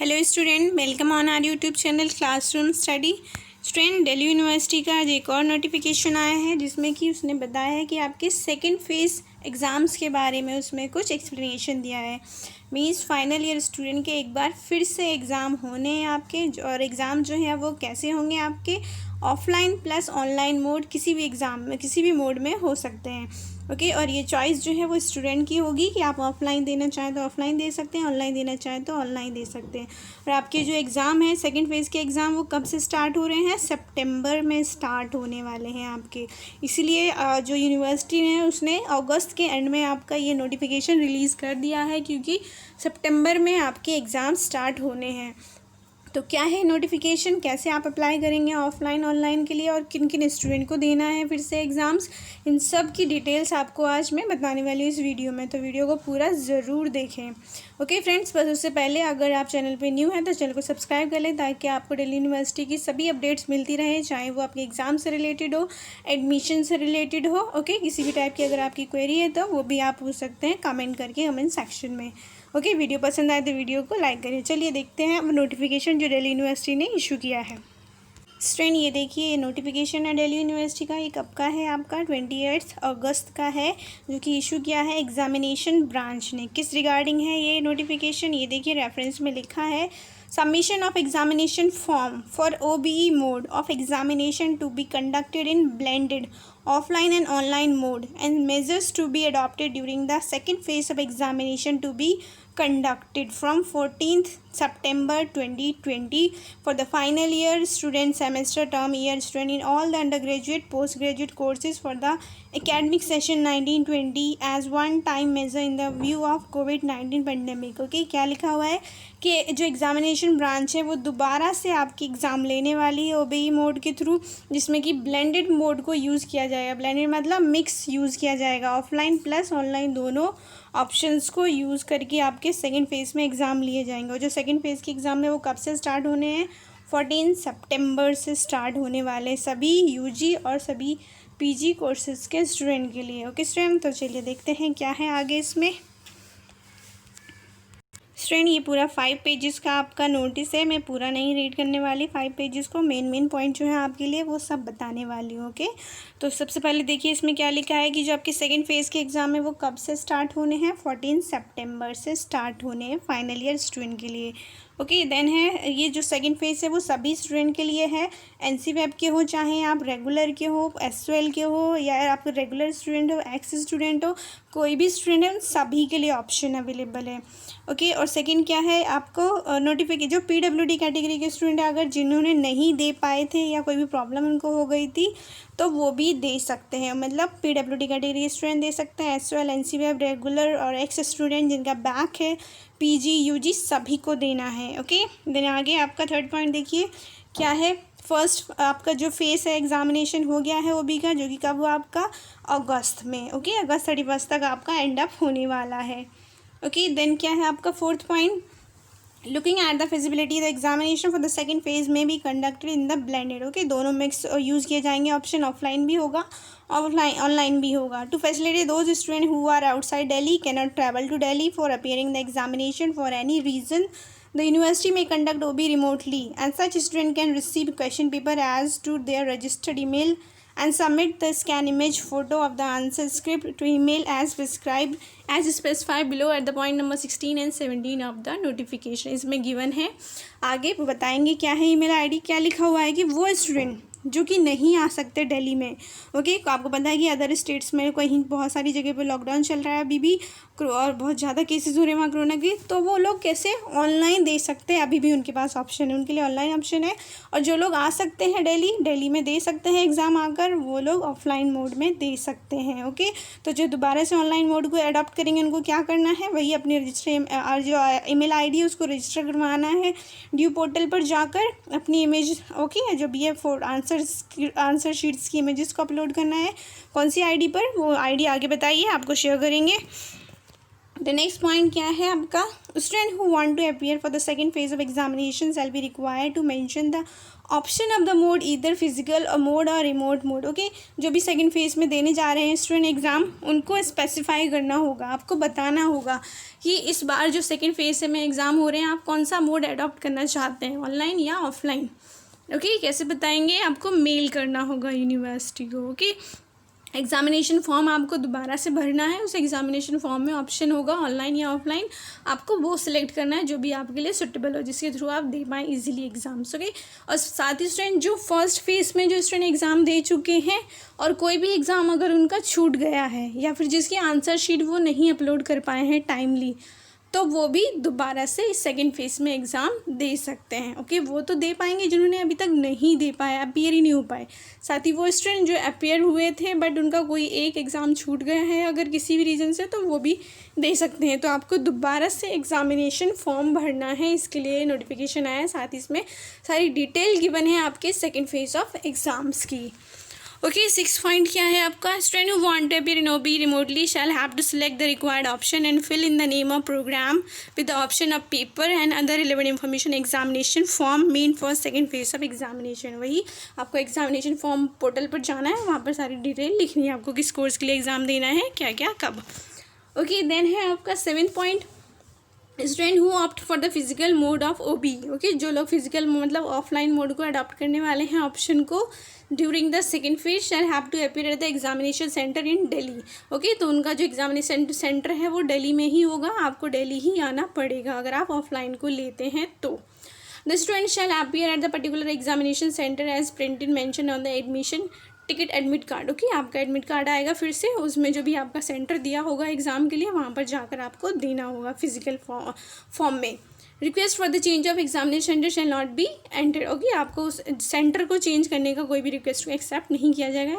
Hello student, welcome on our YouTube channel classroom study. Student, Delhi university का आज एक और नोटिफिकेशन आया है जिसमें कि उसने बताया है कि आपके सेकंड फेज़ एग्ज़ाम्स के बारे में उसमें कुछ एक्सप्लेनेशन दिया है। मीन्स फाइनल ईयर स्टूडेंट के एक बार फिर से एग्ज़ाम होने हैं आपके, और एग्ज़ाम जो है वो कैसे होंगे आपके ऑफलाइन प्लस ऑनलाइन मोड, किसी भी एग्ज़ाम में किसी भी मोड में हो सकते हैं। ओके, और ये चॉइस जो है वो स्टूडेंट की होगी कि आप ऑफलाइन देना चाहें तो ऑफलाइन दे सकते हैं, ऑनलाइन देना चाहें तो ऑनलाइन दे सकते हैं। और आपके जो एग्ज़ाम है सेकंड फेज़ के एग्ज़ाम वो कब से स्टार्ट हो रहे हैं? सितंबर में स्टार्ट होने वाले हैं आपके। इसीलिए जो यूनिवर्सिटी ने उसने अगस्त के एंड में आपका ये नोटिफिकेशन रिलीज़ कर दिया है, क्योंकि सितंबर में आपके एग्ज़ाम स्टार्ट होने हैं। तो क्या है नोटिफिकेशन, कैसे आप अप्लाई करेंगे ऑफलाइन ऑनलाइन के लिए, और किन किन स्टूडेंट को देना है फिर से एग्ज़ाम्स, इन सब की डिटेल्स आपको आज मैं बताने वाली हूँ इस वीडियो में। तो वीडियो को पूरा ज़रूर देखें। ओके फ्रेंड्स, बस उससे पहले अगर आप चैनल पे न्यू हैं तो चैनल को सब्सक्राइब कर लें ताकि आपको दिल्ली यूनिवर्सिटी की सभी अपडेट्स मिलती रहें, चाहे वो आपके एग्ज़ाम से रिलेटेड हो, एडमिशन से रिलेटेड हो। ओके, किसी भी टाइप की अगर आपकी क्वेरी है तो वो भी आप पूछ सकते हैं कमेंट करके कमेंट सेक्शन में। ओके, वीडियो पसंद आए तो वीडियो को लाइक करें। चलिए देखते हैं वो नोटिफिकेशन जो दिल्ली यूनिवर्सिटी ने इशू किया है। स्टूडेंट, ये देखिए, ये नोटिफिकेशन है दिल्ली यूनिवर्सिटी का। ये कब का है आपका? 28 अगस्त का है, जो कि इशू किया है एग्जामिनेशन ब्रांच ने। किस रिगार्डिंग है ये नोटिफिकेशन? ये देखिए, रेफरेंस में लिखा है submission of examination form for OBE mode of examination to be conducted in blended offline and online mode and measures to be adopted during the second phase of examination to be conducted from 14th September 2020 for the final year student semester term year student in all the undergraduate postgraduate courses for the academic session 1920 as one time measure in the view of COVID-19 pandemic। Okay, क्या लिखा हुआ है कि जो examination branch है वो दोबारा से आपकी एग्ज़ाम लेने वाली है OBE मोड के थ्रू, जिसमें कि ब्लेंडेड मोड को यूज़ किया जाएगा। ब्लेंडेड मतलब मिक्स यूज़ किया जाएगा, ऑफलाइन प्लस ऑनलाइन दोनों ऑप्शंस को यूज़ करके आपके सेकंड फेज़ में एग्ज़ाम लिए जाएंगे। और जो सेकंड फेज़ के एग्ज़ाम है वो कब से स्टार्ट होने हैं? 14 सितंबर से स्टार्ट होने वाले सभी UG और सभी PG कोर्सेज़ के स्टूडेंट के लिए। ओके स्टूडेंट, तो चलिए देखते हैं क्या है आगे इसमें। स्टूडेंट, ये पूरा 5 पेजेस का आपका नोटिस है। मैं पूरा नहीं रीड करने वाली, 5 पेजेस को मेन पॉइंट जो है आपके लिए वो सब बताने वाली हूँ। ओके, तो सबसे पहले देखिए इसमें क्या लिखा है कि जो आपके सेकंड फेज़ के एग्ज़ाम है वो कब से स्टार्ट होने हैं? 14 सितंबर से स्टार्ट होने हैं फाइनल ईयर स्टूडेंट के लिए। ओके, देन है ये जो सेकंड फेज़ है वो सभी स्टूडेंट के लिए है, NC-वेब के हो, चाहे आप रेगुलर के हो, SOL के हो, या आप रेगुलर स्टूडेंट हो, एक्स स्टूडेंट हो, कोई भी स्टूडेंट है, सभी के लिए ऑप्शन अवेलेबल है। ओके, और सेकंड क्या है आपको नोटिफिकेशन, जो PWD कैटेगरी के स्टूडेंट है अगर जिन्होंने नहीं दे पाए थे या कोई भी प्रॉब्लम उनको हो गई थी तो वो भी दे सकते हैं। मतलब PWD कैटेगरी के स्टूडेंट दे सकते हैं, SOL, NC-वेब, रेगुलर और एक्स स्टूडेंट जिनका बैक है, PG UG सभी को देना है। ओके, देन आगे आपका थर्ड पॉइंट देखिए क्या है। फर्स्ट आपका जो फेस है एग्जामिनेशन हो गया है OBE का, जो कि कब हुआ आपका? अगस्त में। ओके, अगस्त 31 तक आपका एंड अप होने वाला है। ओके, देन क्या है आपका fourth point, looking at the feasibility the examination for the second phase में be conducted in the blended. Okay, दोनों मिक्स यूज़ किए जाएंगे, ऑप्शन ऑफलाइन भी होगा ऑफलाइन ऑनलाइन भी होगा। To facilitate those student who are outside Delhi can not travel to Delhi for appearing the examination for any reason, the university may conduct OBE remotely and such student can receive question paper as to their registered email and submit the scan image photo of the answer script to email as prescribed as specified below at the point number 16 and 17 of the notification। इसमें given है, आगे बताएंगे क्या है email ID. क्या लिखा हुआ है कि वो स्टूडेंट जो कि नहीं आ सकते दिल्ली में, ओके, आपको पता है कि अदर स्टेट्स में कहीं बहुत सारी जगह पे लॉकडाउन चल रहा है अभी भी, और बहुत ज़्यादा केसेस हो रहे हैं वहाँ कोरोना के, तो वो लोग कैसे ऑनलाइन दे सकते हैं? अभी भी उनके पास ऑप्शन है, उनके लिए ऑनलाइन ऑप्शन है। और जो लोग आ सकते हैं दिल्ली में दे सकते हैं एग्ज़ाम आकर, वो लोग ऑफलाइन मोड में दे सकते हैं। ओके, तो जो दोबारा से ऑनलाइन मोड को अडॉप्ट करेंगे उनको क्या करना है? वही अपने रजिस्टर जो ईमेल आईडी है उसको रजिस्टर करवाना है ड्यू पोर्टल पर जाकर, अपनी इमेज, ओके, जो भी है आंसर शीट्स की इमेजेस को अपलोड करना है। कौन सी आईडी पर? वो आईडी आगे बताइए, आपको शेयर करेंगे। द नेक्स्ट पॉइंट क्या है आपका, student who want to appear for the second phase of examination shall be required to mention the option of the mode either physical और मोड और रिमोट मोड। ओके, जो भी second phase में देने जा रहे हैं स्टूडेंट एग्ज़ाम, उनको स्पेसिफाई करना होगा, आपको बताना होगा कि इस बार जो सेकंड फेज में एग्ज़ाम हो रहे हैं आप कौन सा मोड अडॉप्ट करना चाहते हैं, ऑनलाइन या ऑफलाइन। ओके, कैसे बताएंगे, आपको मेल करना होगा यूनिवर्सिटी को। ओके, एग्जामिनेशन फॉर्म आपको दोबारा से भरना है, उस एग्जामिनेशन फॉर्म में ऑप्शन होगा ऑनलाइन या ऑफलाइन, आपको वो सिलेक्ट करना है जो भी आपके लिए सुटेबल हो, जिसके थ्रू आप दे पाएँ इजीली एग्जाम्स। ओके, और साथ ही स्टूडेंट जो फर्स्ट फेज में जो स्टूडेंट एग्ज़ाम दे चुके हैं और कोई भी एग्ज़ाम अगर उनका छूट गया है या फिर जिसकी आंसर शीट वो नहीं अपलोड कर पाए हैं टाइमली, तो वो भी दोबारा से इस सेकेंड फेज में एग्ज़ाम दे सकते हैं। ओके, वो तो दे पाएंगे जिन्होंने अभी तक नहीं दे पाया, अपीयर ही नहीं हो पाए। साथ ही वो स्टूडेंट जो अपीयर हुए थे बट उनका कोई एक एग्ज़ाम छूट गया है अगर किसी भी रीज़न से, तो वो भी दे सकते हैं। तो आपको दोबारा से एग्ज़ामिनेशन फॉर्म भरना है, इसके लिए नोटिफिकेशन आया है, साथ ही इसमें सारी डिटेल गिवन है आपके सेकेंड फेज ऑफ एग्ज़ाम्स की। ओके, 6 पॉइंट क्या है आपका, student who want to appear in OB remotely shall have to select the required option and fill in the name of program with the option of paper and other relevant information examination form मेन for second phase of examination. वही आपको examination form portal पर जाना है, वहाँ पर सारी detail लिखनी है आपको, किस कोर्स के लिए एग्ज़ाम देना है, क्या क्या कब। ओके, देन है आपका 7th point, student who opt for the physical mode of OB. Okay, जो लोग फिजिकल मतलब ऑफलाइन मोड को अडॉप्ट करने वाले हैं ऑप्शन को, during the second phase shall have to appear at the examination centre in Delhi. Okay, तो उनका जो एग्जामिनेशन सेंटर है वो दिल्ली में ही होगा, आपको दिल्ली ही आना पड़ेगा अगर आप ऑफलाइन को लेते हैं तो। The student shall appear at the particular examination centre as printed mention on the admission ticket admit card. Okay, आपका एडमिट कार्ड आएगा फिर से, उसमें जो भी आपका सेंटर दिया होगा एग्ज़ाम के लिए वहाँ पर जाकर आपको देना होगा फिजिकल फॉर्म में। Request for the change of examination centre shall not be enter. Okay, आपको उस सेंटर को चेंज करने का कोई भी रिक्वेस्ट को एक्सेप्ट नहीं किया जाएगा।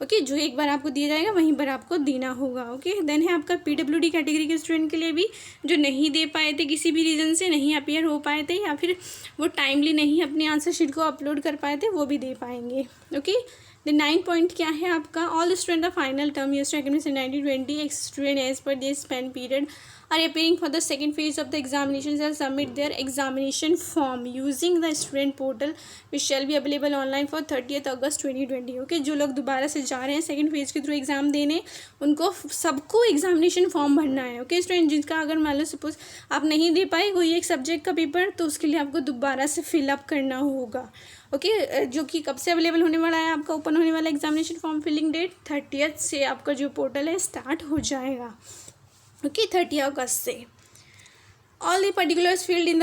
ओके, जो एक बार आपको दिया जाएगा वहीं पर आपको देना होगा। ओके, देन है आपका PWD कैटेगरी के स्टूडेंट के लिए भी, जो नहीं दे पाए थे किसी भी रीज़न से, नहीं अपीयर हो पाए थे या फिर वो टाइमली नहीं अपनी आंसर शीट को अपलोड कर पाए थे, वो भी दे पाएंगे। ओके, द 9 पॉइंट क्या है आपका, all student of final term year academic 1920 ex student as per this span period are appearing for the second phase of the examination shall submit their examination form using the student portal which shall be available online for 30th August 2020। Okay, जो लोग दोबारा से जा रहे हैं second phase के through exam देने, उनको सबको एग्जामिनेशन फॉर्म भरना है। ओके स्टूडेंट, जिसका अगर मान लो सपोज आप नहीं दे पाए कोई एक सब्जेक्ट का पेपर, तो उसके लिए आपको दोबारा से फिलअप करना होगा। ओके, जो कि कब से अवेलेबल होने वाला है, आपका ओपन होने वाला examination form filling date 30th से आपका जो पोर्टल है स्टार्ट हो जाएगा। ओके, 30 अगस्त से। All the particulars filled in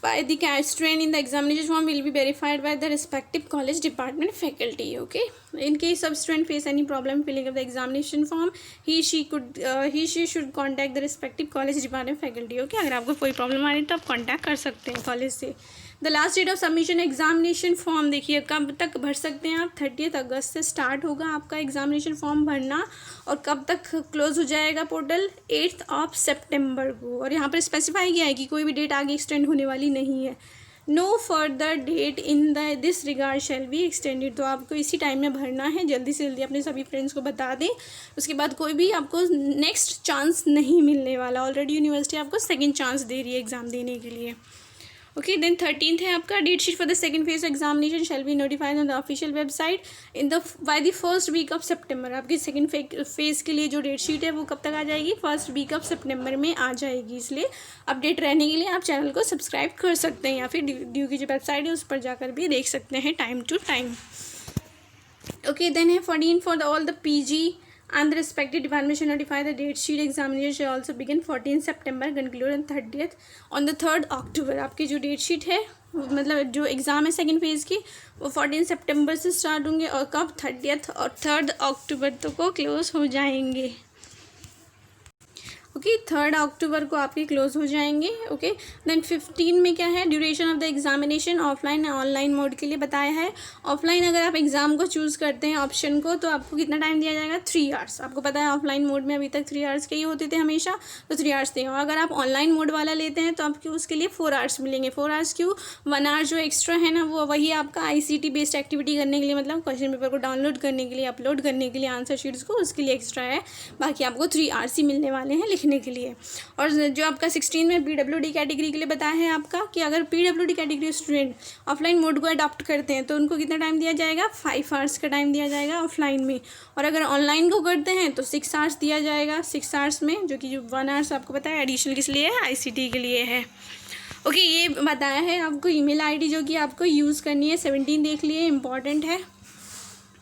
by the student in the examination form will be verified by the respective college department faculty. Okay, in case of student face any problem filling up the examination form, he she should contact the respective college department faculty. Okay, अगर आपको कोई problem आ रही है तो आप contact कर सकते हैं कॉलेज से। The last date of submission examination form, देखिए कब तक भर सकते हैं आप, 30 अगस्त से स्टार्ट होगा आपका एग्जामिनेशन फॉर्म भरना, और कब तक क्लोज हो जाएगा पोर्टल, 8 सितंबर को। और यहाँ पर स्पेसिफाई किया है कि कोई भी डेट आगे एक्सटेंड होने वाली नहीं है। No further date in this regard shall be extended. तो आपको इसी टाइम में भरना है, जल्दी से जल्दी अपने सभी फ्रेंड्स को बता दें, उसके बाद कोई भी आपको नेक्स्ट चांस नहीं मिलने वाला। ऑलरेडी यूनिवर्सिटी आपको सेकेंड चांस दे रही है एग्ज़ाम देने के लिए। ओके, देन 13th है आपका, date sheet for the second phase examination shall be notified on the official website in the by the first week of September. आपकी सेकंड फेज के लिए जो डेट शीट है वो कब तक आ जाएगी, फर्स्ट वीक ऑफ सितंबर में आ जाएगी। इसलिए अपडेट रहने के लिए आप चैनल को सब्सक्राइब कर सकते हैं या फिर ड्यू की जो वेबसाइट है उस पर जाकर भी देख सकते हैं time to time. Okay, then है 14 for the all the PG and the respective department shall notify the date sheet examination shall also begin 14 September conclude on 30th on the 3rd October। आपकी जो date sheet है मतलब जो exam है second phase की वो 14 सितंबर से start होंगे और कब 30th और 3rd अक्टूबर तक को क्लोज हो जाएंगे। ओके, 3rd अक्टूबर को आपके क्लोज हो जाएंगे। ओके, देन 15 में क्या है, duration of the examination offline या ऑनलाइन मोड के लिए बताया है। ऑफलाइन अगर आप एग्ज़ाम को चूज़ करते हैं ऑप्शन को, तो आपको कितना टाइम दिया जाएगा, 3 आवर्स। आपको पता है ऑफलाइन मोड में अभी तक 3 आवर्स के ही होते थे हमेशा, तो 3 आवर्स थे। और अगर आप ऑनलाइन मोड वाला लेते हैं तो आपको उसके लिए 4 आवर्स मिलेंगे। 4 आवर्स क्यों, 1 आवर जो एक्स्ट्रा है ना वो वही आपका ICT बेस्ड एक्टिविटी करने के लिए, मतलब क्वेश्चन पेपर को डाउनलोड करने के लिए, अपलोड करने के लिए आंसर शीट्स को, उसके लिए एक्स्ट्रा है। बाकी आपको 3 आवर्स ही मिलने वाले हैं लिखने के लिए। और जो आपका 16 में PWD कैटेगरी के लिए बताया है आपका कि अगर PWD category student offline mode को अडॉप्ट करते हैं तो उनको कितना टाइम दिया जाएगा, 5 आवर्स का टाइम दिया जाएगा ऑफलाइन में। और अगर ऑनलाइन को करते हैं तो 6 आवर्स दिया जाएगा, 6 आवर्स में, जो कि 1 आवर्स आपको पता है एडिशनल किस लिए है, ICT के लिए है। ओके, ये बताया है आपको ईमेल आईडी जो कि आपको यूज़ करनी है। 17 देख लिए, इंपॉर्टेंट है।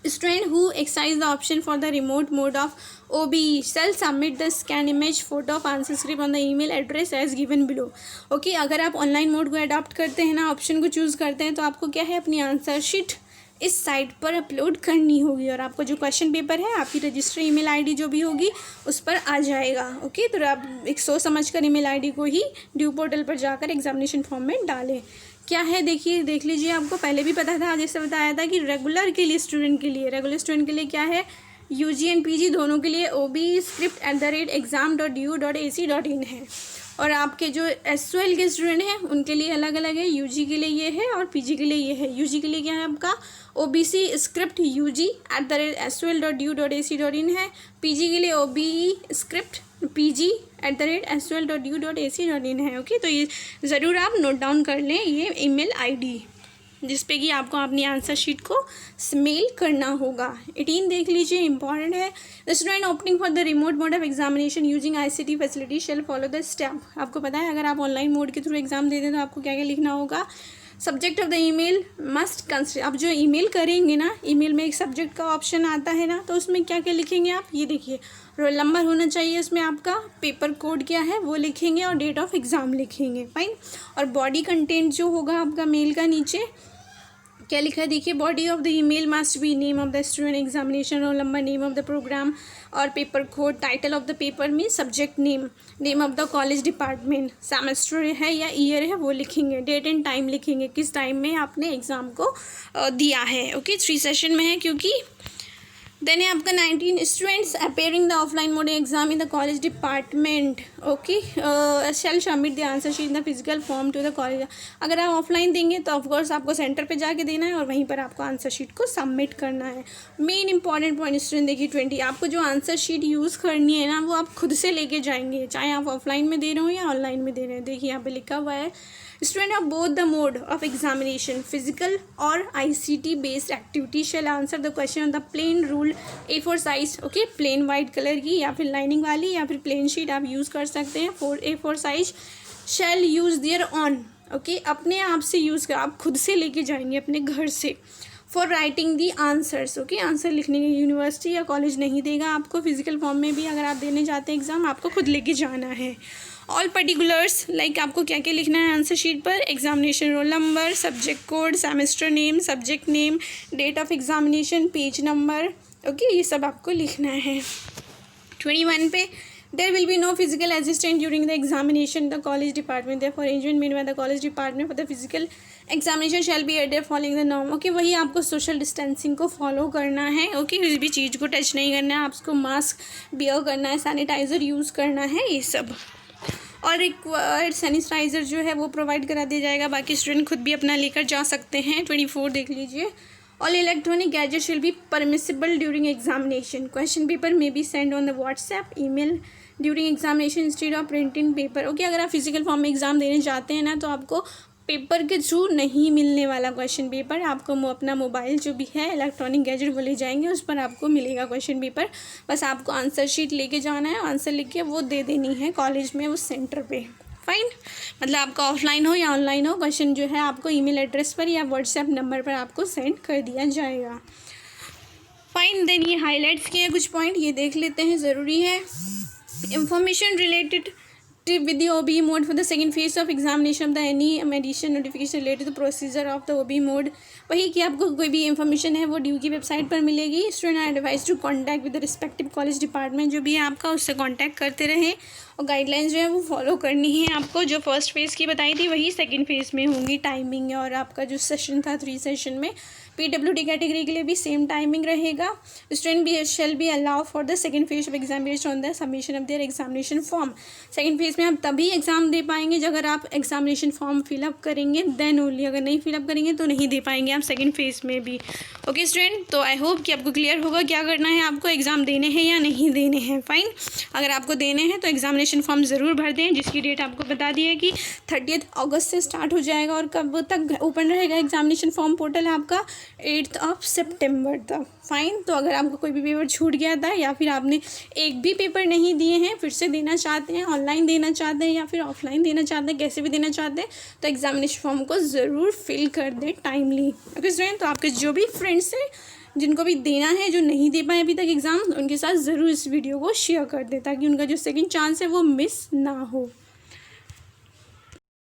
Student who exercise the option for the remote mode of OBE shall submit the scan image photo of answer script on the email address as given below। Okay, अगर आप ऑनलाइन मोड को adopt करते हैं ना, option को choose करते हैं, तो आपको क्या है, अपनी आंसर शीट इस साइट पर अपलोड करनी होगी और आपको जो क्वेश्चन पेपर है आपकी रजिस्टर ईमेल आईडी जो भी होगी उस पर आ जाएगा। ओके, तो आप एक सोच समझ कर ईमेल आईडी को ही ड्यू पोर्टल पर जाकर एग्जामिनेशन फॉर्म में डालें। क्या है देखिए, देख लीजिए, आपको पहले भी पता था, जैसे बताया था कि रेगुलर के लिए स्टूडेंट के लिए, रेगुलर स्टूडेंट के लिए क्या है, UG एंड PG दोनों के लिए OBE@exam.du.ac.in है। और आपके जो SOL के स्टूडेंट हैं उनके लिए अलग अलग है, UG के लिए ये है और PG के लिए ये है। UG के लिए क्या है आपका OBC_UG@sol.du.ac.in है। PG के लिए OBE_PG@sol.du.ac.in है। ओके, तो ये ज़रूर आप नोट डाउन कर लें ये ईमेल आईडी जिस पे कि आपको अपनी आंसर शीट को मेल करना होगा। 18 देख लीजिए, इंपॉर्टेंट है। The student opening for the remote mode of examination using ICT facility shall follow the step. आपको पता है अगर आप ऑनलाइन मोड के थ्रू एग्जाम देते हैं तो आपको क्या क्या लिखना होगा। Subject of the email must consider, आप जो ईमेल करेंगे ना, ईमेल में एक सब्जेक्ट का ऑप्शन आता है ना, तो उसमें क्या क्या लिखेंगे आप, ये देखिए, रोल नंबर होना चाहिए उसमें आपका, पेपर कोड क्या है वो लिखेंगे और डेट ऑफ एग्ज़ाम लिखेंगे। फाइन। और बॉडी कंटेंट जो होगा आपका मेल का, नीचे क्या लिखा है देखिए, body of the email must be name of the student, examination roll number, name of the programme और paper code, title of the paper में subject name, name of the college department, semester है या year है वो लिखेंगे, date and time लिखेंगे, किस time में आपने एग्ज़ाम को दिया है। ओके, 3 सेशन में है क्योंकि। देन है आपका 19 students appearing the offline mode exam in the college department. Okay, shall submit the answer sheet in the physical form to the college. अगर आप ऑफलाइन देंगे तो ऑफकोर्स आपको सेंटर पे जाके देना है और वहीं पर आपको आंसर शीट को सबमिट करना है। मेन इंपॉर्टेंट पॉइंट स्टूडेंट देखिए 20, आपको जो आंसर शीट यूज़ करनी है ना वो आप खुद से लेके जाएंगे, चाहे आप ऑफलाइन में दे रहे हो या ऑनलाइन में दे रहे हो। देखिए यहाँ पे लिखा हुआ है, student of both the mode of examination physical और ICT based activity shall answer the question on the plain rule A4 size. Okay, plain white colour की या फिर लाइनिंग वाली या फिर प्लेन शीट आप यूज़ कर सकते हैं। A4 size shall use there on. Okay, अपने आप से यूज़ कर, आप खुद से लेके जाएंगे अपने घर से। For writing the answers. Okay, answer लिखने के यूनिवर्सिटी या कॉलेज नहीं देगा आपको, फिजिकल फॉर्म में भी अगर आप देने जाते हैं एग्ज़ाम आपको खुद लेके जाना है। ऑल पर्टिकुलर्स लाइक आपको क्या क्या लिखना है आंसर शीट पर, examination roll number, subject code, semester name, subject name, date of examination, page number. Okay, ये सब आपको लिखना है। 21 पे there will be no physical assistant during the examination in the college department, therefore arrangement made by the college department for the physical examination shall be adhered following the norm। Okay, वही आपको social distancing को follow करना है। Okay, किसी भी चीज़ को touch नहीं करना है, आपको मास्क बियर करना है, सैनिटाइज़र यूज़ करना है, ये सब। और रिक्वायर्ड सैनिटाइज़र जो है वो प्रोवाइड करा दिया जाएगा, बाकी स्टूडेंट खुद भी अपना लेकर जा सकते हैं। 24 देख लीजिए, all electronic gadgets will be permissible during examination, question paper may be send on the WhatsApp email during examination instead of printing paper. Okay, अगर आप फिजिकल फॉर्म में एग्ज़ाम देने जाते हैं ना तो आपको पेपर के थ्रू नहीं मिलने वाला क्वेश्चन पेपर, आपको अपना मोबाइल जो भी है इलेक्ट्रॉनिक गैजेट वो ले जाएंगे, उस पर आपको मिलेगा क्वेश्चन पेपर। बस आपको आंसर शीट लेके जाना है, आंसर लिख के वो दे देनी है कॉलेज में उस सेंटर पे। फाइन, मतलब आपका ऑफलाइन हो या ऑनलाइन हो, क्वेश्चन जो है आपको ईमेल एड्रेस पर या व्हाट्सएप नंबर पर आपको सेंड कर दिया जाएगा। फाइन, देन ये हाईलाइट्स किए कुछ पॉइंट, ये देख लेते हैं, ज़रूरी है। Information related with the OBE mode for the second phase of examination of the any addition notification related to the procedure of the OBE mode। वही कि आपको कोई भी इंफॉर्मेशन है वो ड्यू की वेबसाइट पर मिलेगी। Student are advise to contact with the respective college department, जो भी है आपका उससे कॉन्टैक्ट करते रहें और गाइडलाइंस जो है वो फॉलो करनी है आपको। जो फर्स्ट फेज़ की बताई थी वही सेकंड फेज़ में होंगी, टाइमिंग और आपका जो सेशन था 3 सेशन में PWD कैटेगरी के लिए भी सेम टाइमिंग रहेगा। Student shall be allow for the second phase of exam based on the submission of their examination form. Second phase इसमें आप तभी एग्ज़ाम दे पाएंगे जब अगर आप एग्ज़ामिनेशन फॉर्म फिलअप करेंगे देन ओनली, अगर नहीं फिलअप करेंगे तो नहीं दे पाएंगे आप सेकेंड फेज़ में भी। ओके स्टूडेंट, तो आई होप कि आपको क्लियर होगा क्या करना है, आपको एग्ज़ाम देने हैं या नहीं देने हैं। फाइन, अगर आपको देने हैं तो एग्ज़ामिनेशन फॉर्म ज़रूर भर दें, जिसकी डेट आपको बता दी है कि 30 अगस्त से स्टार्ट हो जाएगा और कब तक ओपन रहेगा एग्ज़ामिनेशन फॉर्म पोर्टल आपका 8 सितंबर तक। फाइन, तो अगर आपको कोई भी पेपर छूट गया था या फिर आपने एक भी पेपर नहीं दिए हैं, फिर से देना चाहते हैं, ऑनलाइन देना चाहते हैं या फिर ऑफलाइन देना चाहते हैं, कैसे भी देना चाहते हैं, तो एग्ज़ामिनेशन फॉर्म को ज़रूर फिल कर दें टाइमली। ओके स्टूडेंट, तो आपके जो भी फ्रेंड्स हैं जिनको भी देना है, जो नहीं दे पाए अभी तक एग्ज़ाम, उनके साथ ज़रूर इस वीडियो को शेयर कर दें ताकि उनका जो सेकंड चांस है वो मिस ना हो।